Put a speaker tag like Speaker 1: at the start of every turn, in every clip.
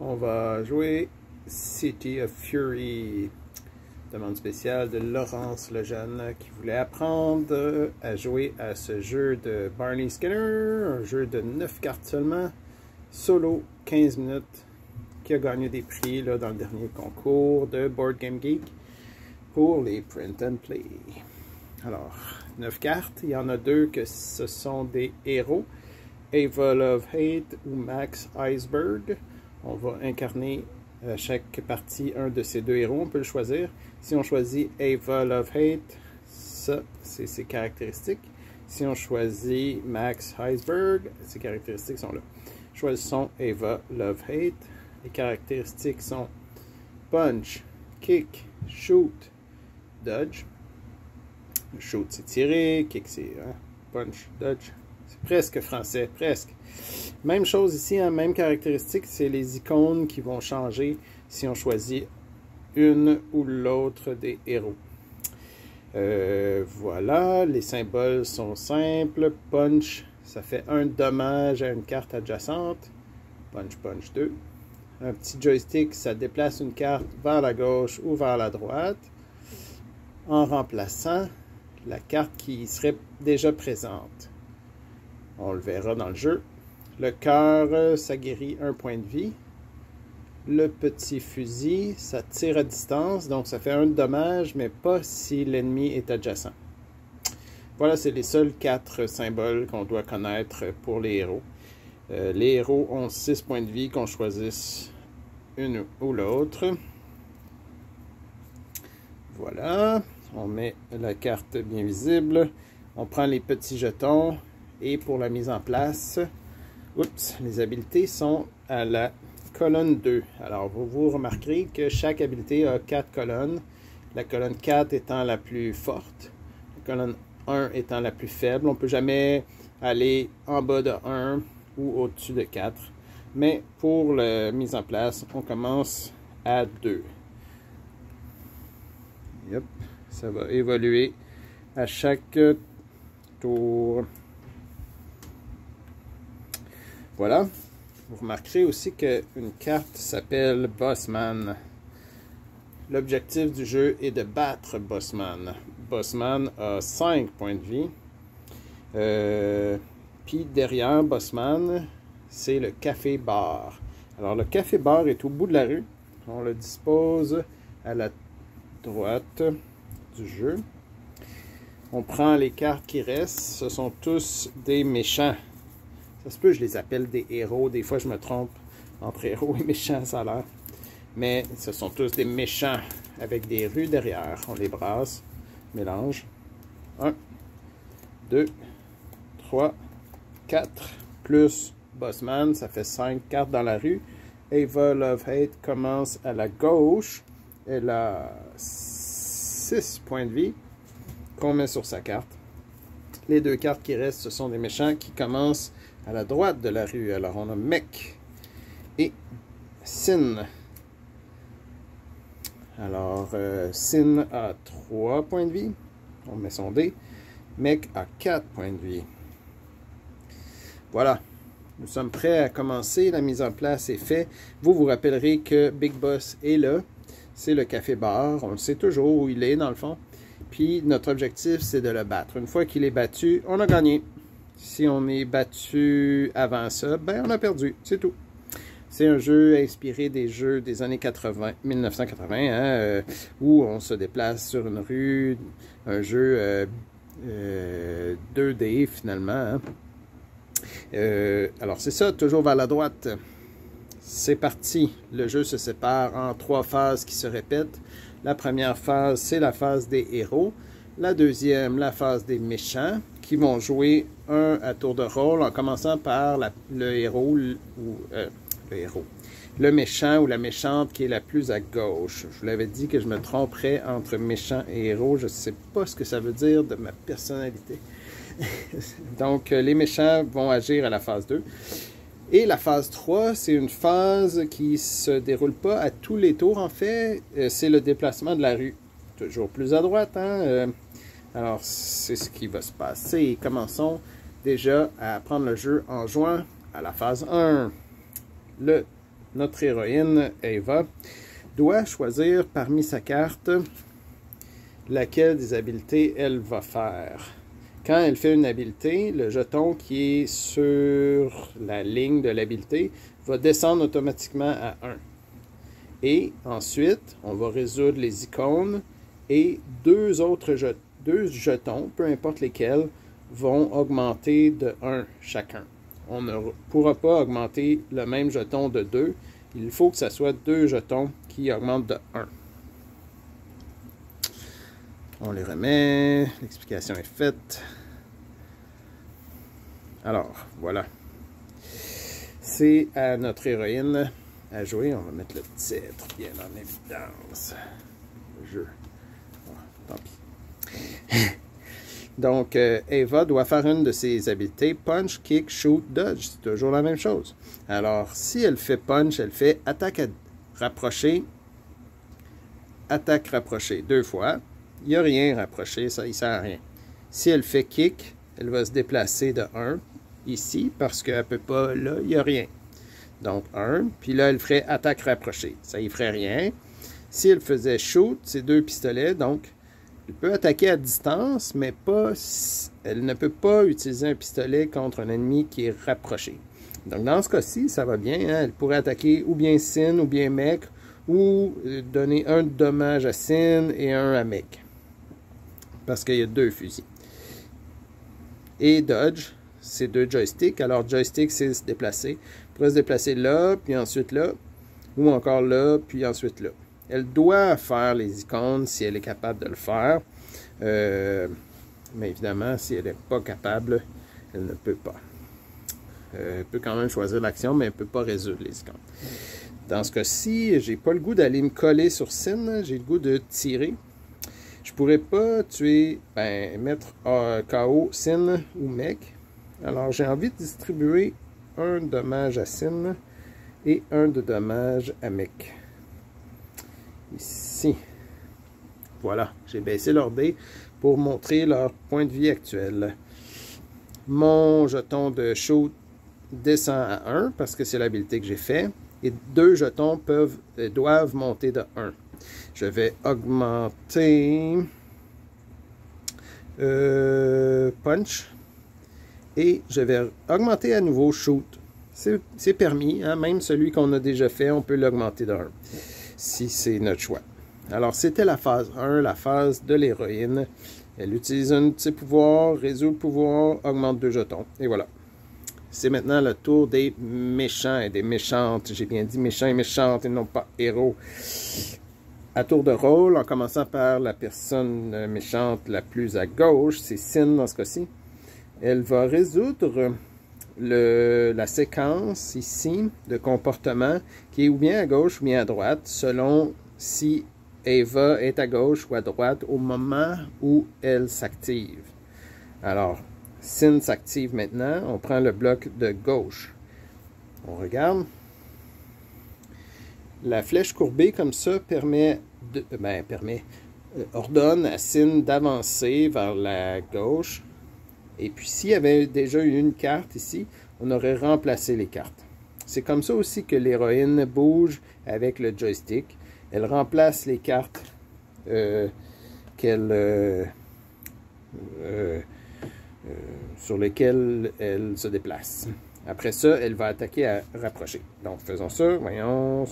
Speaker 1: On va jouer City of Fury. Demande spéciale de Laurence Lejeune qui voulait apprendre à jouer à ce jeu de Barney Skinner, un jeu de 9 cartes seulement, solo 15 minutes, qui a gagné des prix là, dans le dernier concours de Board Game Geek pour les Print and Play. Alors, 9 cartes, il y en a 2 que ce sont des héros, Ava Love Hate ou Max Iceberg. On va incarner à chaque partie un de ces 2 héros, on peut le choisir. Si on choisit Ava Love Hate, ça c'est ses caractéristiques. Si on choisit Max Iceberg, ses caractéristiques sont là. Choisissons Ava Love Hate. Les caractéristiques sont Punch, Kick, Shoot, Dodge. Shoot c'est tirer, Kick c'est Punch, Dodge. C'est presque français, presque. Même chose ici, hein, même caractéristique, c'est les icônes qui vont changer si on choisit une ou l'autre des héros. Voilà, les symboles sont simples. Punch, ça fait un dommage à une carte adjacente. Punch, punch 2. Un petit joystick, ça déplace une carte vers la gauche ou vers la droite en remplaçant la carte qui serait déjà présente. On le verra dans le jeu. Le cœur, ça guérit 1 point de vie. Le petit fusil, ça tire à distance, donc ça fait 1 dommage, mais pas si l'ennemi est adjacent. Voilà, c'est les seuls 4 symboles qu'on doit connaître pour les héros. Les héros ont 6 points de vie, qu'on choisisse une ou l'autre. Voilà, on met la carte bien visible. On prend les petits jetons et pour la mise en place, oups, les habiletés sont à la colonne 2. Alors, vous remarquerez que chaque habileté a 4 colonnes. La colonne 4 étant la plus forte, la colonne 1 étant la plus faible. On ne peut jamais aller en bas de 1 ou au-dessus de 4. Mais pour la mise en place, on commence à 2. Yep, ça va évoluer à chaque tour. Voilà. Vous remarquerez aussi qu'une carte s'appelle Bossman. L'objectif du jeu est de battre Bossman. Bossman a 5 points de vie. Puis derrière Bossman, c'est le café-bar. Alors le café-bar est au bout de la rue. On le dispose à la droite du jeu. On prend les cartes qui restent. Ce sont tous des méchants. Ça se peut, je les appelle des héros. Des fois, je me trompe entre héros et méchants, ça a l'air. Mais ce sont tous des méchants avec des rues derrière. On les brasse, mélange. 1, 2, 3, 4, plus Bossman, ça fait 5 cartes dans la rue. Ava Love Hate commence à la gauche. Elle a 6 points de vie qu'on met sur sa carte. Les 2 cartes qui restent, ce sont des méchants qui commencent à la droite de la rue. Alors, on a Mech et Sin. Alors, Sin a 3 points de vie. On met son dé. Mech a 4 points de vie. Voilà. Nous sommes prêts à commencer. La mise en place est faite. Vous vous rappellerez que Big Boss est là. C'est le café-bar. On le sait toujours où il est, dans le fond. Puis, notre objectif, c'est de le battre. Une fois qu'il est battu, on a gagné. Si on est battu avant ça, ben on a perdu, c'est tout. C'est un jeu inspiré des jeux des années 1980, hein, où on se déplace sur une rue, un jeu 2D finalement. Hein. Alors c'est ça, toujours vers la droite. C'est parti, le jeu se sépare en 3 phases qui se répètent. La première phase, c'est la phase des héros. La deuxième, la phase des méchants, qui vont jouer un à tour de rôle, en commençant par le héros, le méchant ou la méchante qui est la plus à gauche. Je vous l'avais dit que je me tromperais entre méchant et héros. Je ne sais pas ce que ça veut dire de ma personnalité. Donc, les méchants vont agir à la phase 2. Et la phase 3, c'est une phase qui ne se déroule pas à tous les tours, en fait. C'est le déplacement de la rue. Toujours plus à droite, hein? Alors, c'est ce qui va se passer. Commençons déjà à apprendre le jeu en jouant à la phase 1. Le notre héroïne, Eva, doit choisir parmi sa carte laquelle des habiletés elle va faire. Quand elle fait une habileté, le jeton qui est sur la ligne de l'habileté va descendre automatiquement à 1. Et ensuite, on va résoudre les icônes et deux jetons, peu importe lesquels, vont augmenter de 1 chacun. On ne pourra pas augmenter le même jeton de 2. Il faut que ce soit 2 jetons qui augmentent de 1. On les remet. L'explication est faite. Alors, voilà. C'est à notre héroïne à jouer. On va mettre le titre bien en évidence. Le jeu. Oh, tant pis. Donc, Eva doit faire une de ses habiletés. Punch, kick, shoot, dodge. C'est toujours la même chose. Alors, si elle fait punch, elle fait attaque rapprochée, attaque rapprochée 2 fois. Il n'y a rien rapproché, ça, il ne sert à rien. Si elle fait kick, elle va se déplacer de 1 ici, parce qu'elle ne peut pas, là, il n'y a rien. Donc 1, puis là, elle ferait attaque rapprochée. Ça ne ferait rien. Si elle faisait shoot, c'est 2 pistolets, donc elle peut attaquer à distance, mais pas, elle ne peut pas utiliser un pistolet contre un ennemi qui est rapproché. Donc dans ce cas-ci, ça va bien. Hein? Elle pourrait attaquer ou bien Sin ou bien Mech, ou donner un dommage à Sin et un à Mech. Parce qu'il y a 2 fusils. Et dodge, c'est 2 joysticks. Alors joystick, c'est se déplacer. Elle pourrait se déplacer là, puis ensuite là, ou encore là, puis ensuite là. Elle doit faire les icônes si elle est capable de le faire. Mais évidemment, si elle n'est pas capable, elle ne peut pas. Elle peut quand même choisir l'action, mais elle ne peut pas résoudre les icônes. Dans ce cas-ci, j'ai pas le goût d'aller me coller sur Sin, j'ai le goût de tirer. Je pourrais pas tuer, mettre KO Sin ou Mech. Alors j'ai envie de distribuer un dommage à Sin et un de dommage à Mech. Ici. Voilà, j'ai baissé leur dé pour montrer leur point de vie actuel. Mon jeton de shoot descend à 1 parce que c'est l'habilité que j'ai fait. Et 2 jetons doivent monter de 1. Je vais augmenter punch et je vais augmenter à nouveau shoot. C'est permis, hein? Même celui qu'on a déjà fait, on peut l'augmenter de 1 si c'est notre choix. Alors c'était la phase 1, la phase de l'héroïne. Elle utilise un de ses pouvoirs, résout le pouvoir, augmente 2 jetons. Et voilà. C'est maintenant le tour des méchants et des méchantes. J'ai bien dit méchants et méchantes et non pas héros. À tour de rôle, en commençant par la personne méchante la plus à gauche, c'est Sin dans ce cas-ci. Elle va résoudre la séquence ici de comportement qui est ou bien à gauche ou bien à droite, selon si Eva est à gauche ou à droite au moment où elle s'active. Alors, Sin s'active maintenant. On prend le bloc de gauche. On regarde. La flèche courbée comme ça ordonne à Sin d'avancer vers la gauche. Et puis s'il y avait déjà eu une carte ici, on aurait remplacé les cartes. C'est comme ça aussi que l'héroïne bouge avec le joystick. Elle remplace les cartes sur lesquelles elle se déplace. Après ça, elle va attaquer à rapprocher. Donc, faisons ça. Voyons,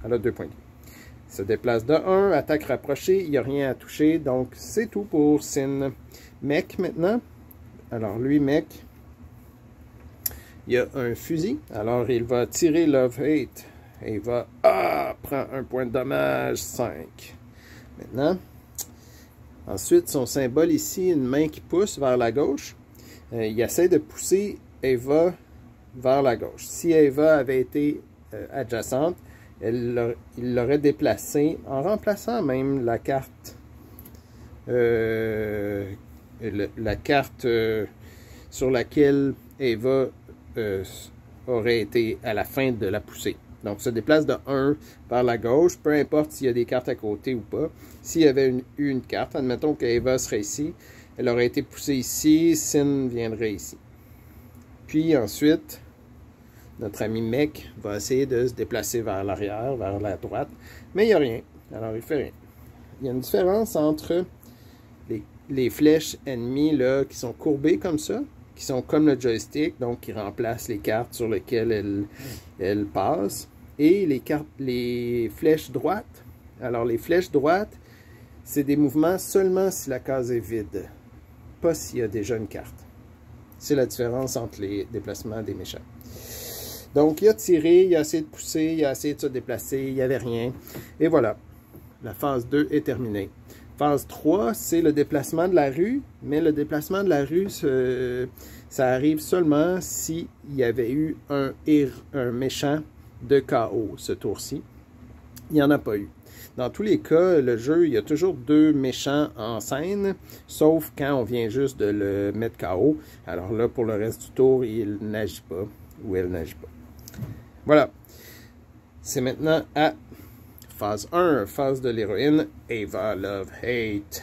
Speaker 1: elle a 2 points de vie. Se déplace de 1, attaque rapprochée, il n'y a rien à toucher. Donc, c'est tout pour Sin. Mech, maintenant. Alors, lui, Mech, il y a un fusil. Alors, il va tirer Love-Hate. Et il va... prend un point de dommage, 5. Maintenant. Ensuite, son symbole ici, une main qui pousse vers la gauche. Il essaie de pousser Eva vers la gauche. Si Eva avait été adjacente, il l'aurait déplacée en remplaçant même la carte sur laquelle Eva aurait été à la fin de la poussée. Donc, se déplace de 1 vers la gauche, peu importe s'il y a des cartes à côté ou pas. S'il y avait eu une carte, admettons qu'Eva serait ici, elle aurait été poussée ici, Sin viendrait ici. Puis ensuite, Notre ami mec va essayer de se déplacer vers l'arrière, vers la droite, mais il n'y a rien. Alors, il fait rien. Il y a une différence entre les flèches ennemies là, qui sont courbées comme ça, qui sont comme le joystick, donc qui remplacent les cartes sur lesquelles elles passent, et les flèches droites. Alors, les flèches droites, c'est des mouvements seulement si la case est vide, pas s'il y a déjà une carte. C'est la différence entre les déplacements des méchants. Donc, il a tiré, il a essayé de pousser, il a essayé de se déplacer, il n'y avait rien. Et voilà, la phase 2 est terminée. Phase 3, c'est le déplacement de la rue, mais le déplacement de la rue, ça arrive seulement s'il y avait eu un méchant de KO ce tour-ci. Il n'y en a pas eu. Dans tous les cas, le jeu, il y a toujours 2 méchants en scène, sauf quand on vient juste de le mettre KO. Alors là, pour le reste du tour, il n'agit pas, ou elle n'agit pas. Voilà. C'est maintenant à phase 1, phase de l'héroïne, Ava Love Hate.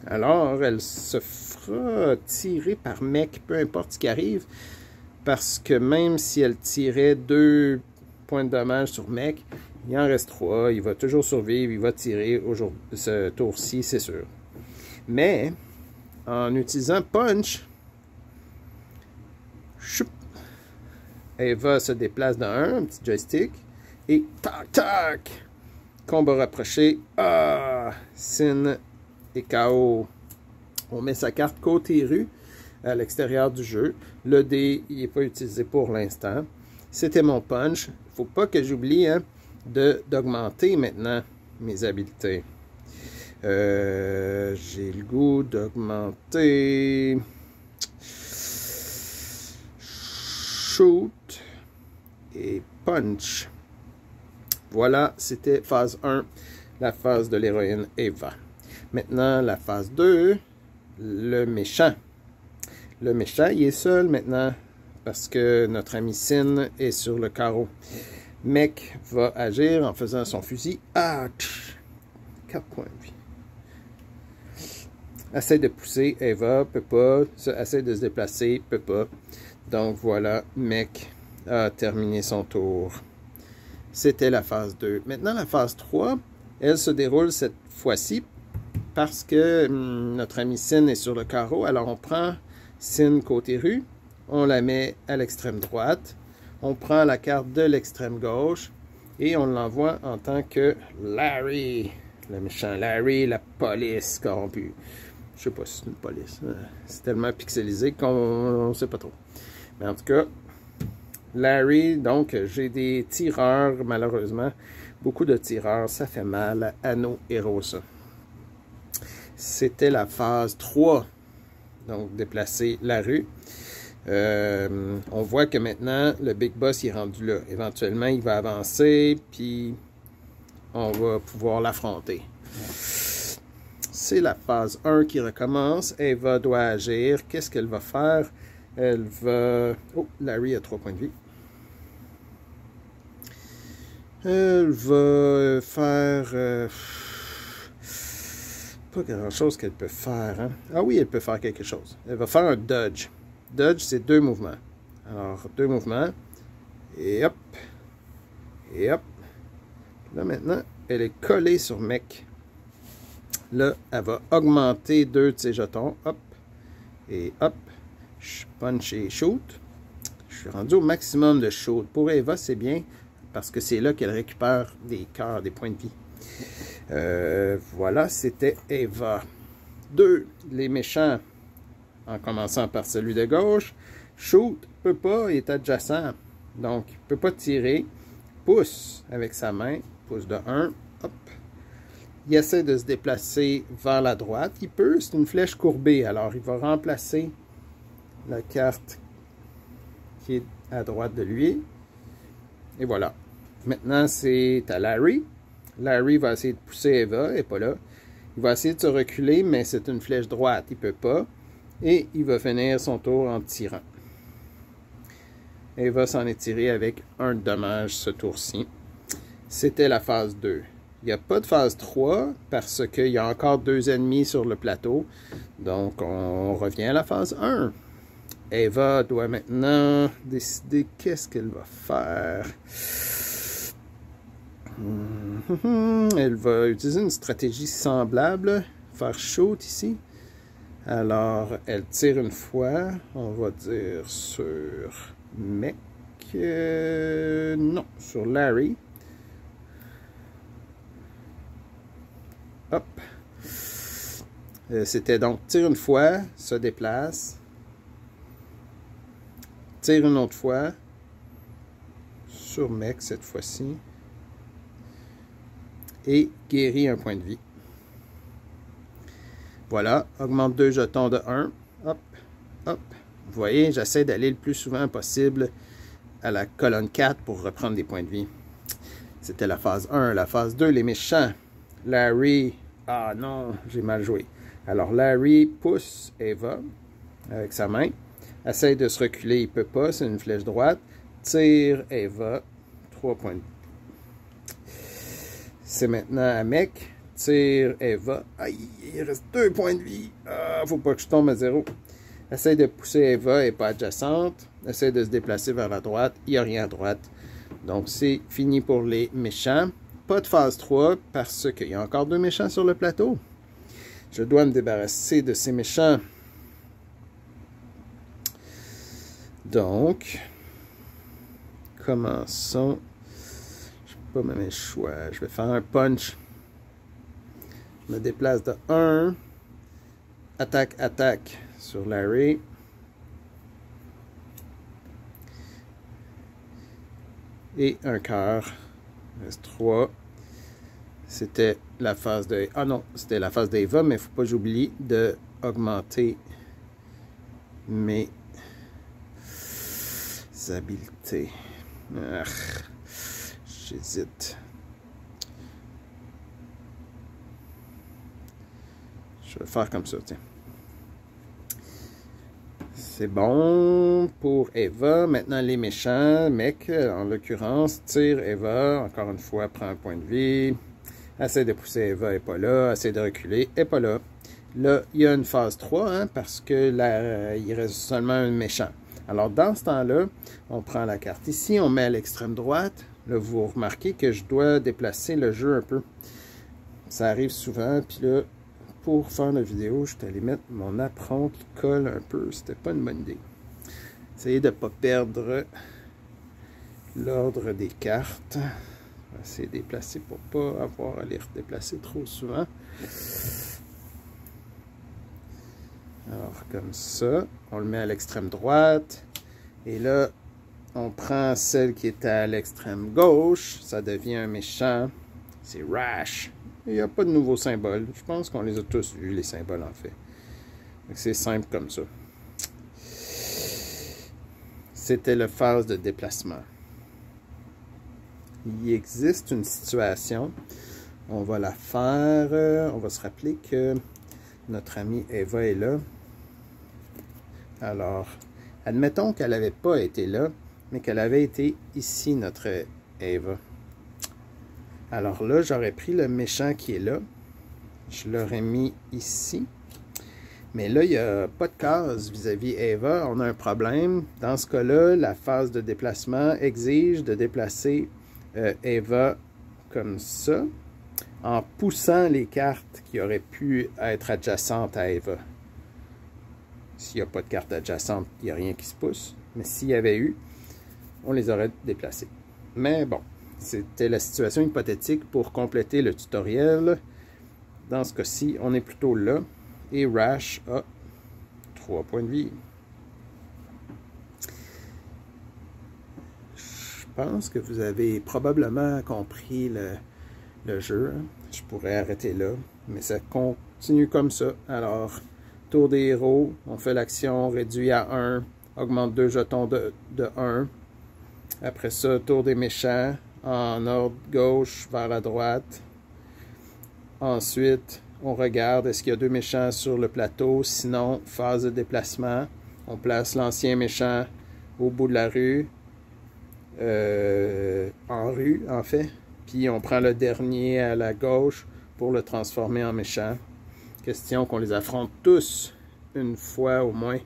Speaker 1: Alors, elle se fera tirer par mec, peu importe ce qui arrive, parce que même si elle tirait 2 points de dommage sur mec, il en reste 3, il va toujours survivre, il va tirer ce tour-ci, c'est sûr. Mais, en utilisant Punch, Ava se déplace dans un petit joystick, et tac tac! Combat rapproché, Sin et KO. On met sa carte côté rue à l'extérieur du jeu. Le dé, il n'est pas utilisé pour l'instant. C'était mon punch. Il ne faut pas que j'oublie d'augmenter maintenant mes habiletés. J'ai le goût d'augmenter Shoot et Punch. Voilà, c'était phase 1, la phase de l'héroïne Ava. Maintenant, la phase 2, le méchant. Le méchant, il est seul maintenant parce que notre ami Sin est sur le carreau. Mec va agir en faisant son fusil. 4 points de vie. Essaie de pousser, Ava, peut pas. Essaie de se déplacer, peut pas. Donc voilà, Mec a terminé son tour. C'était la phase 2. Maintenant, la phase 3, elle se déroule cette fois-ci parce que notre ami Sin est sur le carreau. Alors, on prend Sin côté rue, on la met à l'extrême droite, on prend la carte de l'extrême gauche et on l'envoie en tant que Larry, le méchant Larry, la police corrompue. Je sais pas si c'est une police. C'est tellement pixelisé qu'on ne sait pas trop. Mais en tout cas, Larry, donc j'ai des tireurs, malheureusement. Beaucoup de tireurs, ça fait mal à nos héros, ça. C'était la phase 3. Donc, déplacer la rue. On voit que maintenant, le Big Boss il est rendu là. Éventuellement, il va avancer, puis on va pouvoir l'affronter. C'est la phase 1 qui recommence. Ava doit agir. Qu'est-ce qu'elle va faire? Elle va... Oh, Larry a 3 points de vie. Elle va faire... pas grand-chose qu'elle peut faire. Hein? Ah oui, elle peut faire quelque chose. Elle va faire un dodge. Dodge, c'est 2 mouvements. Alors, 2 mouvements. Et hop. Et hop. Là, maintenant, elle est collée sur mec. Là, elle va augmenter 2 de ses jetons. Hop. Et hop. Je punch et shoot. Je suis rendu au maximum de shoot. Pour Ava, c'est bien parce que c'est là qu'elle récupère des cœurs, des points de vie. Voilà, c'était Ava. 2. Les méchants. En commençant par celui de gauche. Shoot, peut pas, il est adjacent. Donc, il peut pas tirer. Pousse avec sa main. Pousse de 1. Hop. Il essaie de se déplacer vers la droite. Il peut, c'est une flèche courbée. Alors, il va remplacer la carte qui est à droite de lui. Et voilà. Maintenant, c'est à Larry. Larry va essayer de pousser Ava. Elle n'est pas là. Il va essayer de se reculer, mais c'est une flèche droite. Il ne peut pas. Et il va finir son tour en tirant. Ava s'en est tiré avec un dommage ce tour-ci. C'était la phase 2. Il n'y a pas de phase 3 parce qu'il y a encore 2 ennemis sur le plateau. Donc, on revient à la phase 1. Eva doit maintenant décider qu'est-ce qu'elle va faire. Elle va utiliser une stratégie semblable, faire shoot ici. Alors, elle tire une fois, on va dire sur Mec, non, sur Larry. Hop. C'était donc tire une fois, se déplace. Tire une autre fois, sur Mec cette fois-ci. Et guérit un point de vie. Voilà, augmente 2 jetons de 1. Hop, hop. Vous voyez, j'essaie d'aller le plus souvent possible à la colonne 4 pour reprendre des points de vie. C'était la phase 1. La phase 2, les méchants. Larry. Ah non, j'ai mal joué. Alors, Larry pousse Eva avec sa main. Essaye de se reculer, il ne peut pas, c'est une flèche droite. Tire Eva. 3 points de vie. C'est maintenant à Mec. Tire Eva. Aïe, il reste 2 points de vie. Ah, faut pas que je tombe à 0. Essaye de pousser Eva et pas adjacente. Essaye de se déplacer vers la droite. Il n'y a rien à droite. Donc, c'est fini pour les méchants. Pas de phase 3 parce qu'il y a encore 2 méchants sur le plateau. Je dois me débarrasser de ces méchants. Donc, commençons. Je n'ai pas mes choix. Je vais faire un punch. Je me déplace de 1. Attaque, attaque sur Larry. Et un cœur. Il reste 3. C'était la phase de... Ah non, c'était la phase d'Eva, mais il ne faut pas que j'oublie d'augmenter mes habiletés. Ah, j'hésite. Je vais faire comme ça, tiens. C'est bon pour Eva. Maintenant, les méchants. Mec, en l'occurrence, tire Eva. Encore une fois, prend un point de vie. Essaie de pousser Eva, n'est pas là. Essaie de reculer, n'est pas là. Là, il y a une phase 3, hein, parce que là, il reste seulement un méchant. Alors, dans ce temps-là, on prend la carte ici, on met à l'extrême droite. Là, vous remarquez que je dois déplacer le jeu un peu. Ça arrive souvent, puis là, pour faire la vidéo, je suis allé mettre mon apron qui colle un peu. C'était pas une bonne idée. Essayez de ne pas perdre l'ordre des cartes. On va essayer de déplacer pour ne pas avoir à les redéplacer trop souvent. Alors, comme ça, on le met à l'extrême droite. Et là, on prend celle qui est à l'extrême gauche. Ça devient un méchant. C'est Rash. Il n'y a pas de nouveaux symboles. Je pense qu'on les a tous vus, les symboles, en fait. C'est simple comme ça. C'était la phase de déplacement. Il existe une situation. On va la faire. On va se rappeler que notre amie Eva est là. Alors, admettons qu'elle n'avait pas été là, mais qu'elle avait été ici, notre Eva. Alors là, j'aurais pris le méchant qui est là. Je l'aurais mis ici. Mais là, il n'y a pas de case vis-à-vis Eva. On a un problème. Dans ce cas-là, la phase de déplacement exige de déplacer Eva comme ça, en poussant les cartes qui auraient pu être adjacentes à Eva. S'il n'y a pas de carte adjacente, il n'y a rien qui se pousse. Mais s'il y avait eu, on les aurait déplacés. Mais bon, c'était la situation hypothétique pour compléter le tutoriel. Dans ce cas-ci, on est plutôt là. Et Rash a 3 points de vie. Je pense que vous avez probablement compris le jeu. Je pourrais arrêter là, mais ça continue comme ça. Alors, tour des héros, on fait l'action, réduit à 1, augmente 2 jetons de 1. Après ça, tour des méchants, en ordre gauche vers la droite. Ensuite, on regarde, est-ce qu'il y a 2 méchants sur le plateau? Sinon, phase de déplacement. On place l'ancien méchant au bout de la rue. En rue, en fait. Puis on prend le dernier à la gauche pour le transformer en méchant. Question qu'on les affronte tous une fois au moins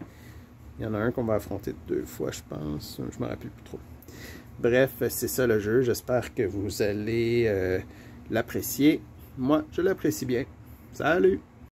Speaker 1: Il y en a un qu'on va affronter 2 fois, je pense. Je me rappelle plus trop. Bref, c'est ça le jeu. J'espère que vous allez l'apprécier. Moi, je l'apprécie bien. Salut!